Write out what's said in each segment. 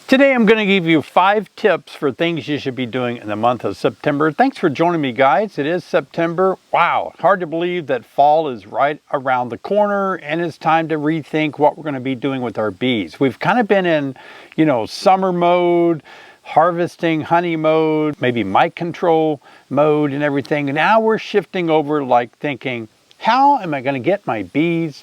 Today I'm going to give you 5 tips for things you should be doing in the month of September. Thanks for joining me, guys. It is September. Wow, hard to believe that fall is right around the corner and it's time to rethink what we're going to be doing with our bees. We've kind of been in, summer mode, harvesting honey mode, maybe mite control mode and everything. And now we're shifting over, like thinking, how am I going to get my bees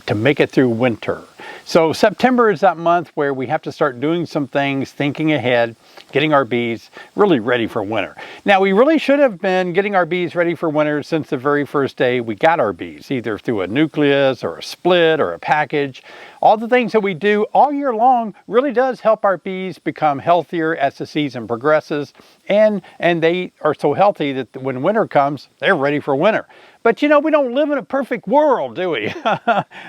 to make it through winter? So September is that month where we have to start doing some things, thinking ahead, getting our bees really ready for winter. Now, we really should have been getting our bees ready for winter since the very first day we got our bees, either through a nucleus or a split or a package. All the things that we do all year long really does help our bees become healthier as the season progresses, and they are so healthy that when winter comes, they're ready for winter. But we don't live in a perfect world, do we?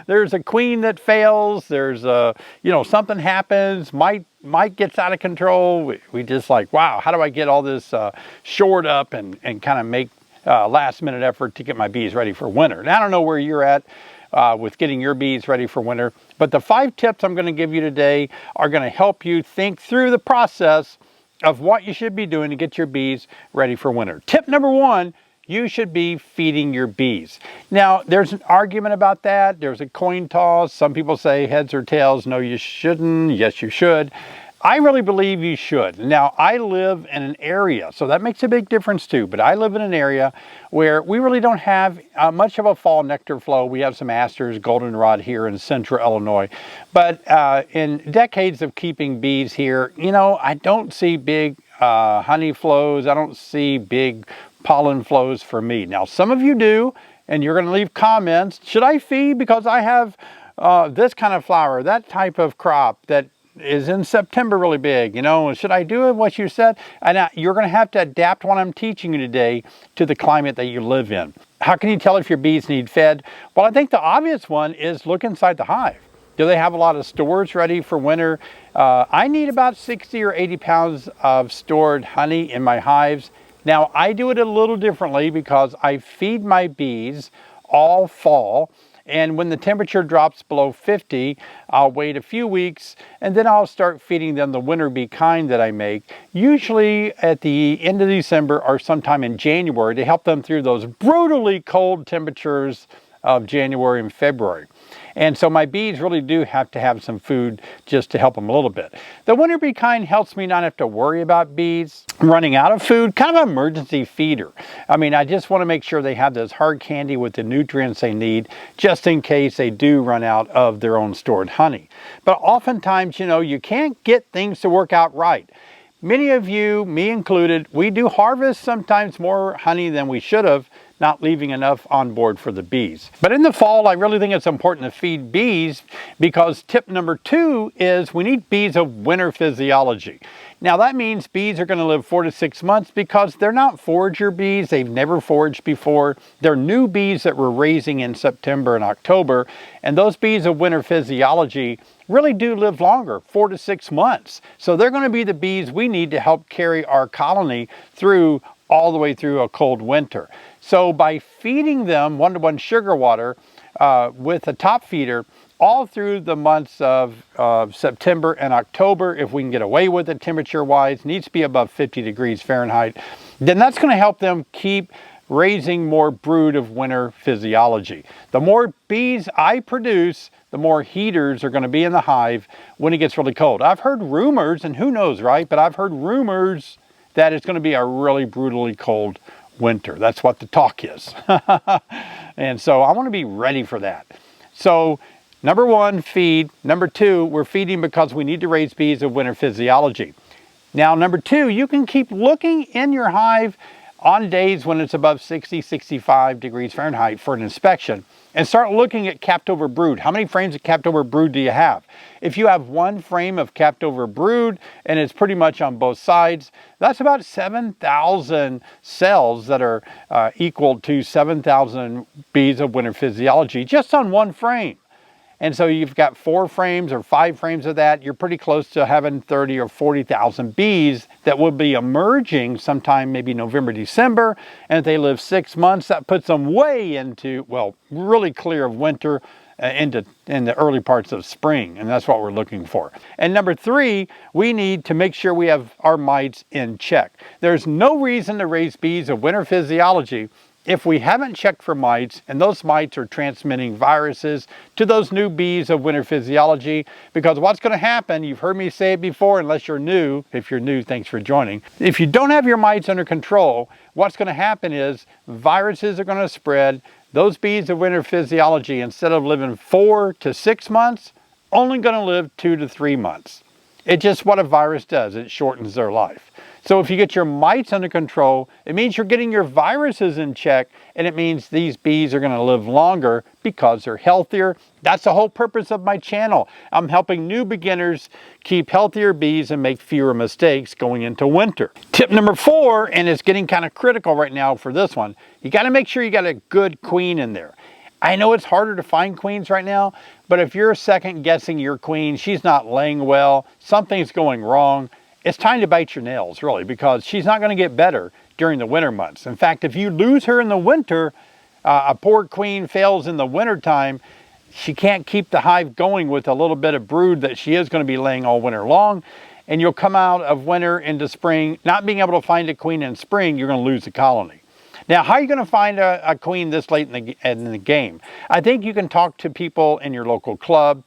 There's a queen that fails. There's something happens. Mite gets out of control. We just like, wow, how do I get all this shored up and kind of make last minute effort to get my bees ready for winter? And I don't know where you're at with getting your bees ready for winter, but the 5 tips I'm going to give you today are going to help you think through the process of what you should be doing to get your bees ready for winter. Tip number 1, you should be feeding your bees. Now, there's an argument about that. There's a coin toss. Some people say heads or tails. No, you shouldn't. Yes, you should. I really believe you should. Now, I live in an area, so that makes a big difference too, but I live in an area where we really don't have much of a fall nectar flow. We have some asters, goldenrod here in central Illinois, but in decades of keeping bees here, I don't see big honey flows. I don't see big pollen flows for me. Now, some of you do, and you're going to leave comments. Should I feed because I have this kind of flower, that type of crop that is in September really big, should I do what you said? And you're going to have to adapt what I'm teaching you today to the climate that you live in. How can you tell if your bees need fed? Well, I think the obvious one is look inside the hive. Do they have a lot of stores ready for winter? I need about 60 or 80 pounds of stored honey in my hives. Now, I do it a little differently because I feed my bees all fall. And when the temperature drops below 50, I'll wait a few weeks and then I'll start feeding them the winter bee kind that I make, usually at the end of December or sometime in January, to help them through those brutally cold temperatures of January and February. And so my bees really do have to have some food just to help them a little bit. The winter bee kind helps me not have to worry about bees running out of food, kind of an emergency feeder. I just want to make sure they have this hard candy with the nutrients they need, just in case they do run out of their own stored honey. But oftentimes, you can't get things to work out right. Many of you, me included, we do harvest sometimes more honey than we should have, not leaving enough on board for the bees. But in the fall, I really think it's important to feed bees because tip number 2 is we need bees of winter physiology. Now that means bees are going to live 4 to 6 months because they're not forager bees. They've never foraged before. They're new bees that we're raising in September and October. And those bees of winter physiology really do live longer, 4 to 6 months. So they're going to be the bees we need to help carry our colony through all the way through a cold winter. So by feeding them 1-to-1 sugar water with a top feeder all through the months of September and October, if we can get away with it temperature-wise, needs to be above 50 degrees Fahrenheit, then that's going to help them keep raising more brood of winter physiology. The more bees I produce, the more heaters are going to be in the hive when it gets really cold. I've heard rumors, and who knows, right? But I've heard rumors that it's going to be a really brutally cold winter. That's what the talk is. And so I want to be ready for that. So number 1, feed. Number 2, we're feeding because we need to raise bees of winter physiology. Now, number 2, you can keep looking in your hive on days when it's above 60, 65 degrees Fahrenheit for an inspection and start looking at capped over brood. How many frames of capped over brood do you have? If you have 1 frame of capped over brood and it's pretty much on both sides, that's about 7,000 cells that are equal to 7,000 bees of winter physiology just on 1 frame. And so you've got 4 frames or 5 frames of that, you're pretty close to having 30 or 40,000 bees that will be emerging sometime maybe November, December. And if they live 6 months, that puts them way into, well, really clear of winter in the early parts of spring, and that's what we're looking for. And number 3, we need to make sure we have our mites in check. There's no reason to raise bees of winter physiology if we haven't checked for mites, and those mites are transmitting viruses to those new bees of winter physiology. Because what's going to happen, you've heard me say it before, unless you're new. If you're new, thanks for joining. If you don't have your mites under control, what's going to happen is viruses are going to spread. Those bees of winter physiology, instead of living 4 to 6 months, only going to live 2 to 3 months. It's just what a virus does. It shortens their life. So if you get your mites under control, it means you're getting your viruses in check, and it means these bees are going to live longer because they're healthier. That's the whole purpose of my channel. I'm helping new beginners keep healthier bees and make fewer mistakes going into winter. Tip number 4, and it's getting kind of critical right now for this one, you got to make sure you got a good queen in there. I know it's harder to find queens right now, but if you're second guessing your queen, she's not laying well, something's going wrong, it's time to bite your nails, really, because she's not going to get better during the winter months. In fact, if you lose her in the winter, a poor queen fails in the winter time, she can't keep the hive going with a little bit of brood that she is going to be laying all winter long, and you'll come out of winter into spring, not being able to find a queen in spring, you're going to lose the colony. Now, how are you going to find a queen this late in the game? I think you can talk to people in your local club.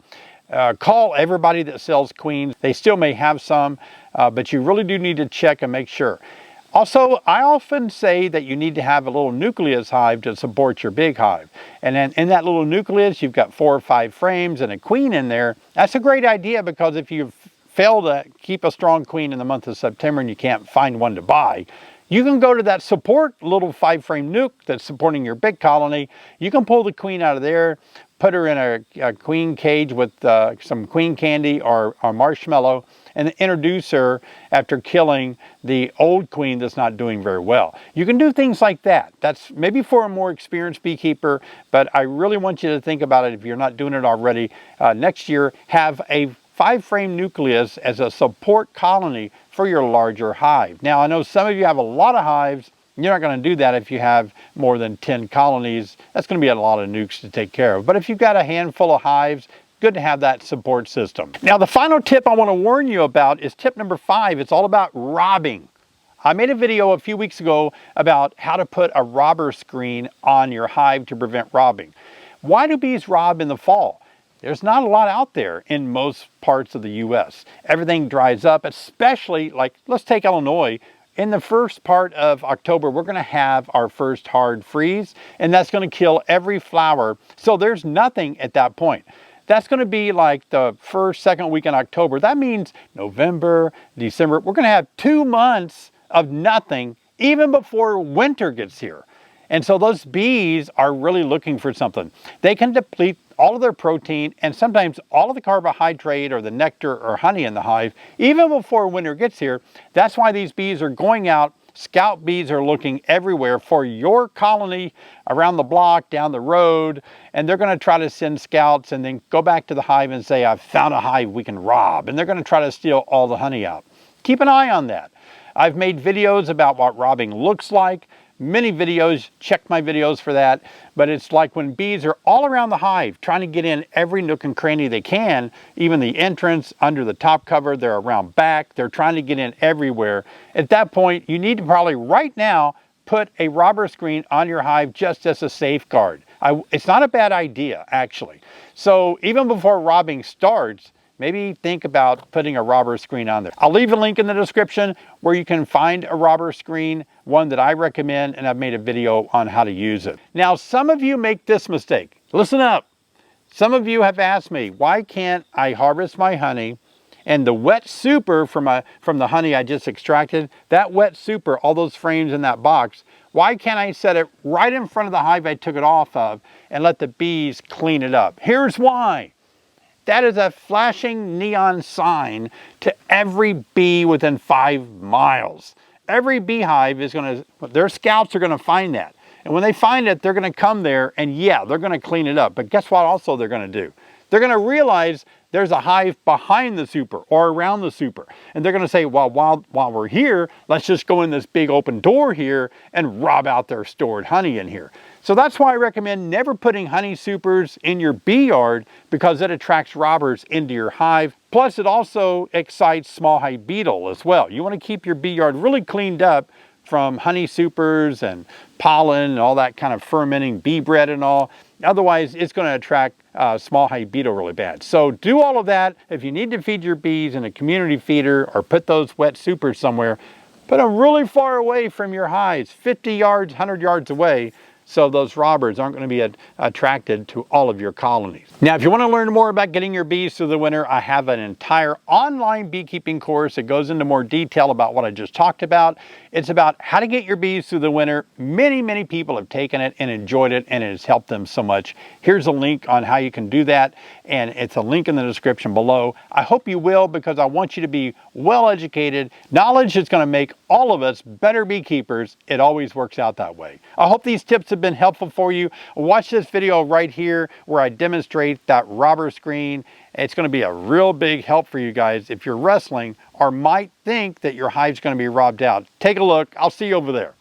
Call everybody that sells queens. They still may have some, but you really do need to check and make sure. Also, I often say that you need to have a little nucleus hive to support your big hive. And then in that little nucleus, you've got 4 or 5 frames and a queen in there. That's a great idea, because if you fail to keep a strong queen in the month of September and you can't find one to buy, you can go to that support little 5-frame nuke that's supporting your big colony. You can pull the queen out of there, put her in a queen cage with some queen candy or marshmallow, and introduce her after killing the old queen that's not doing very well. You can do things like that. That's maybe for a more experienced beekeeper, but I really want you to think about it if you're not doing it already. Next year, have a 5-frame nucleus as a support colony for your larger hive. Now, I know some of you have a lot of hives. You're not going to do that if you have more than 10 colonies. That's going to be a lot of nukes to take care of. But if you've got a handful of hives, good to have that support system. Now, the final tip I want to warn you about is tip number 5. It's all about robbing. I made a video a few weeks ago about how to put a robber screen on your hive to prevent robbing. Why do bees rob in the fall? There's not a lot out there in most parts of the U.S. Everything dries up, especially, like, let's take Illinois. In the first part of October, we're going to have our first hard freeze, and that's going to kill every flower. So there's nothing at that point. That's going to be like the first, second week in October. That means November, December. We're going to have 2 months of nothing, even before winter gets here. And so those bees are really looking for something. They can deplete all of their protein and sometimes all of the carbohydrate or the nectar or honey in the hive, even before winter gets here. That's why these bees are going out. Scout bees are looking everywhere for your colony around the block, down the road, and they're going to try to send scouts and then go back to the hive and say, I've found a hive we can rob. And they're going to try to steal all the honey out. Keep an eye on that. I've made videos about what robbing looks like. Many videos, check my videos for that, but it's like when bees are all around the hive trying to get in every nook and cranny they can, even the entrance, under the top cover, they're around back, they're trying to get in everywhere. At that point, you need to probably right now put a robber screen on your hive just as a safeguard. It's not a bad idea, actually. So even before robbing starts, maybe think about putting a robber screen on there. I'll leave a link in the description where you can find a robber screen, one that I recommend, and I've made a video on how to use it. Now, some of you make this mistake. Listen up. Some of you have asked me, why can't I harvest my honey and the wet super from the honey I just extracted, that wet super, all those frames in that box, why can't I set it right in front of the hive I took it off of and let the bees clean it up? Here's why. That is a flashing neon sign to every bee within 5 miles. Every beehive is going to, their scouts are going to find that. And when they find it, they're going to come there and yeah, they're going to clean it up. But guess what also they're going to do? they're going to realize there's a hive behind the super or around the super. And they're going to say, well, while we're here, let's just go in this big open door here and rob out their stored honey in here. So that's why I recommend never putting honey supers in your bee yard, because it attracts robbers into your hive. Plus, it also excites small hive beetle as well. You want to keep your bee yard really cleaned up from honey supers and pollen and all that kind of fermenting bee bread and all. Otherwise, it's going to attract small hive beetle really bad. So do all of that. If you need to feed your bees in a community feeder or put those wet supers somewhere, put them really far away from your hives, 50 yards, 100 yards away, so those robbers aren't going to be attracted to all of your colonies. Now, if you want to learn more about getting your bees through the winter, I have an entire online beekeeping course that goes into more detail about what I just talked about. It's about how to get your bees through the winter. Many people have taken it and enjoyed it, and it has helped them so much. Here's a link on how you can do that, and it's a link in the description below. I hope you will, because I want you to be well educated. Knowledge is going to make all of us better beekeepers. It always works out that way. I hope these tips have been helpful for you. Watch this video right here where I demonstrate that robber screen. It's going to be a real big help for you guys if you're wrestling or might think that your hive's going to be robbed out. Take a look. I'll see you over there.